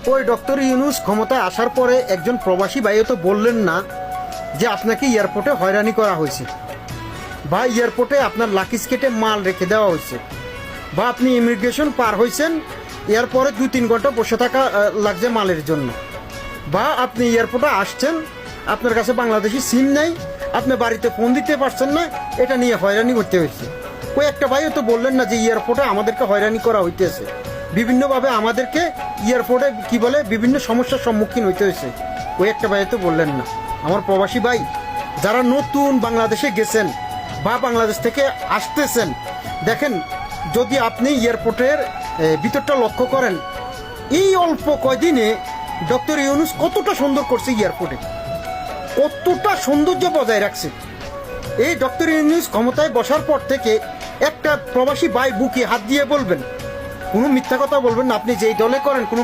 ওই ডক্টর ইউনূস ক্ষমতায় আসার পরে একজন প্রবাসী ভাইও তো বললেন না যে আপনাকে এয়ারপোর্টে হয়রানি করা হয়েছে, বা এয়ারপোর্টে আপনার লাকিজ কেটে মাল রেখে দেওয়া হয়েছে, বা আপনি ইমিগ্রেশন পার হয়েছেন, এয়ারপোর্টে 2-3 ঘন্টা বসে থাকা লাগছে মালের জন্য, বা আপনি এয়ারপোর্টে আসছেন, আপনার কাছে বাংলাদেশি সিম নেই, আপনি বাড়িতে ফোন দিতে পারছেন না, এটা নিয়ে হয়রানি করতে হয়েছে। ওই একটা ভাইও তো বললেন না যে এয়ারপোর্টে আমাদেরকে হয়রানি করা হইতেছে, বিভিন্নভাবে আমাদেরকে এয়ারপোর্টে কি বলে বিভিন্ন সমস্যার সম্মুখীন হইতে হয়েছে। ওই একটা ভাই তো বললেন না। আমার প্রবাসী ভাই যারা নতুন বাংলাদেশে গেছেন বা বাংলাদেশ থেকে আসতেছেন, দেখেন যদি আপনি এয়ারপোর্টের ভিতরটা লক্ষ্য করেন, এই অল্প কয়দিনে ডক্টর ইউনূস কতটা সুন্দর করছে, এয়ারপোর্টে কতটা সৌন্দর্য বজায় রাখছে। এই ডক্টর ইউনূস ক্ষমতায় বসার পর থেকে একটা প্রবাসী ভাই বুকে হাত দিয়ে বলবেন, কোনো মিথ্যা কথা বলবেন না, আপনি যেই দলে করেন কোনো